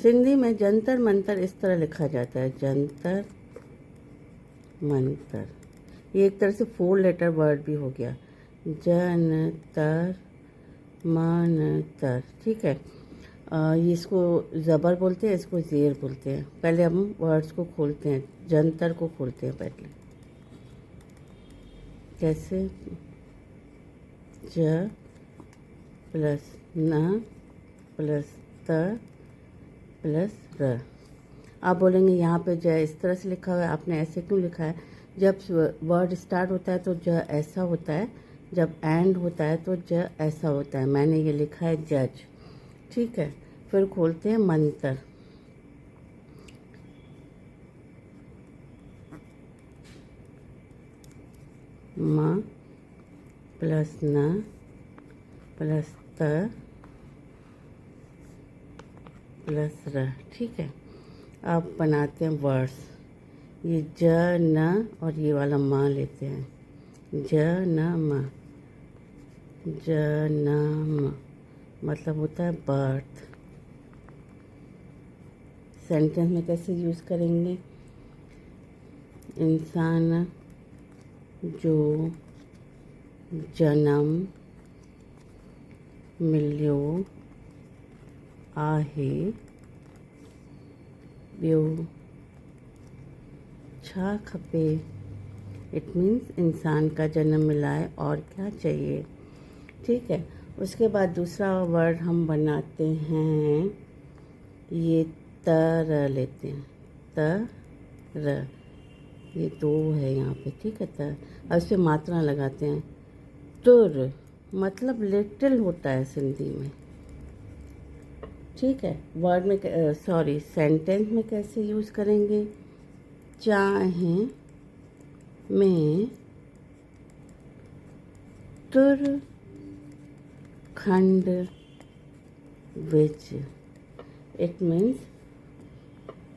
सिंधी में जंतर मंतर इस तरह लिखा जाता है, जंतर मंतर। ये एक तरह से 4 लेटर वर्ड भी हो गया, जनतर मंतर। ठीक है। ये इसको ज़बर बोलते हैं, इसको ज़ेर बोलते हैं। पहले हम वर्ड्स को खोलते हैं, जंतर को खोलते हैं पहले। कैसे? ज प्लस न प्लस त प्लस र। आप बोलेंगे यहाँ पे ज इस तरह से लिखा हुआ है, आपने ऐसे क्यों लिखा है? जब वर्ड स्टार्ट होता है तो ज ऐसा होता है, जब एंड होता है तो ज ऐसा होता है। मैंने ये लिखा है जज। ठीक है। फिर खोलते हैं मंतर। म प्लस न प्लस त प्लस र। ठीक है। अब बनाते हैं वर्ड्स। ये ज न और ये वाला म लेते हैं, ज न म। ज न म मतलब होता है बर्थ। सेंटेंस में कैसे यूज़ करेंगे? इंसान जो जन्म मिलियो आहे, ॿियो छा खपे। इट मीन्स इंसान का जन्म मिला है और क्या चाहिए। ठीक है। उसके बाद दूसरा वर्ड हम बनाते हैं, ये तर लेते हैं, तर। ये 2 है यहाँ पे। ठीक है। तर। अब इस पर मात्रा लगाते हैं, तुर मतलब लिटिल होता है सिंधी में। ठीक है। वर्ड में सॉरी सेंटेंस में कैसे यूज़ करेंगे? चाहे मैं तुर खंड विच। इट मीन्स,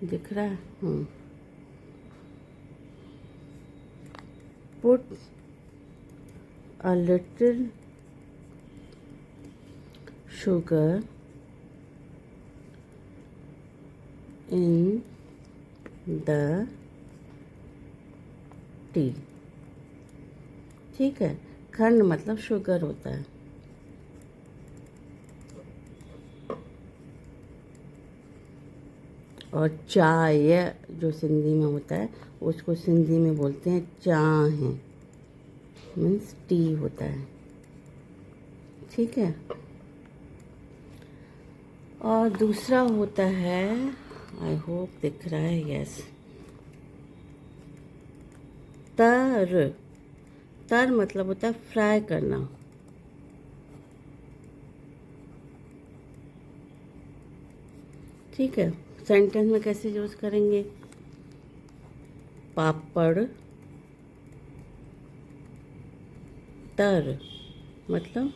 दिख रहा है, put a little sugar in the tea। ठीक है। खंड मतलब शुगर होता है। और चाय जो सिंधी में होता है उसको सिंधी में बोलते हैं चाहे, मीन्स टी होता है। ठीक है। और दूसरा होता है, आई होप दिख रहा है, यस, तर। तर मतलब होता है फ्राई करना। ठीक है। सेंटेंस में कैसे यूज़ करेंगे? पापड़ तर मतलब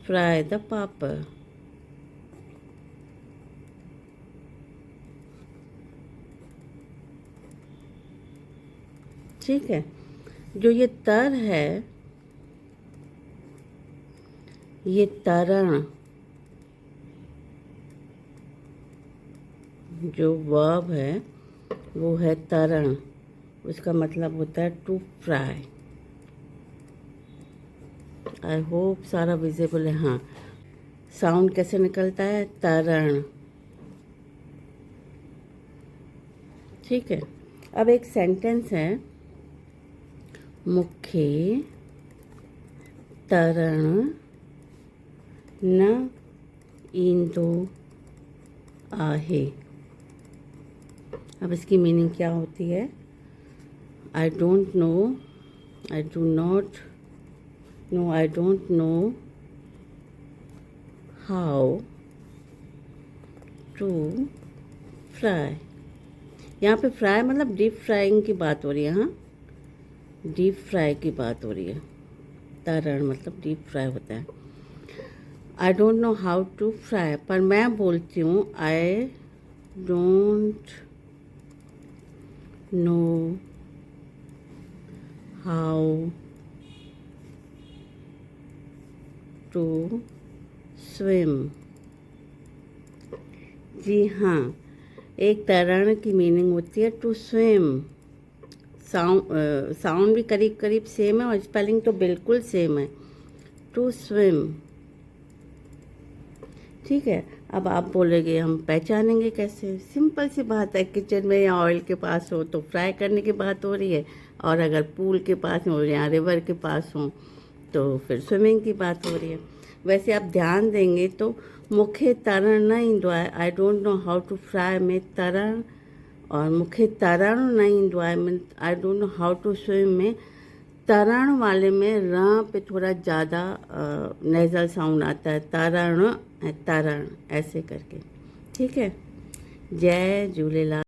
फ्राई द पापड़। ठीक है। जो ये तर है, ये तरण, जो वर्ब है वो है तरण। उसका मतलब होता है टू फ्राई। आई होप सारा विजिबल है। हाँ, साउंड कैसे निकलता है? तरण। ठीक है। अब एक सेंटेंस है, मुखे तरण न ईंदो आहे। अब इसकी मीनिंग क्या होती है? I don't know, I do not know, I don't know how to fry. यहाँ पे फ्राई मतलब डीप फ्राइंग की बात हो रही है। हाँ, डीप फ्राई की बात हो रही है। तरण मतलब डीप फ्राई होता है। I don't know how to fry, पर मैं बोलती हूँ I don't know how to swim. जी हाँ, एक तैरण की मीनिंग होती है टू स्विम। साउंड भी करीब करीब सेम है और स्पेलिंग तो बिल्कुल सेम है, टू स्विम। ठीक है, अब आप बोलेंगे हम पहचानेंगे कैसे? सिंपल सी बात है, किचन में या ऑयल के पास हो तो फ्राई करने की बात हो रही है, और अगर पूल के पास हो या रिवर के पास हो तो फिर स्विमिंग की बात हो रही है। वैसे आप ध्यान देंगे तो मूंखे तरण न ईंदो आहे, I don't know how to fry में तरण, और मूंखे तरण न ईंदो आहे mean I don't know how to swim में तरण वाले में र पे थोड़ा ज़्यादा नेज़ल साउंड आता है, तरण तरण ऐसे करके। ठीक है, जय झूलेलाल।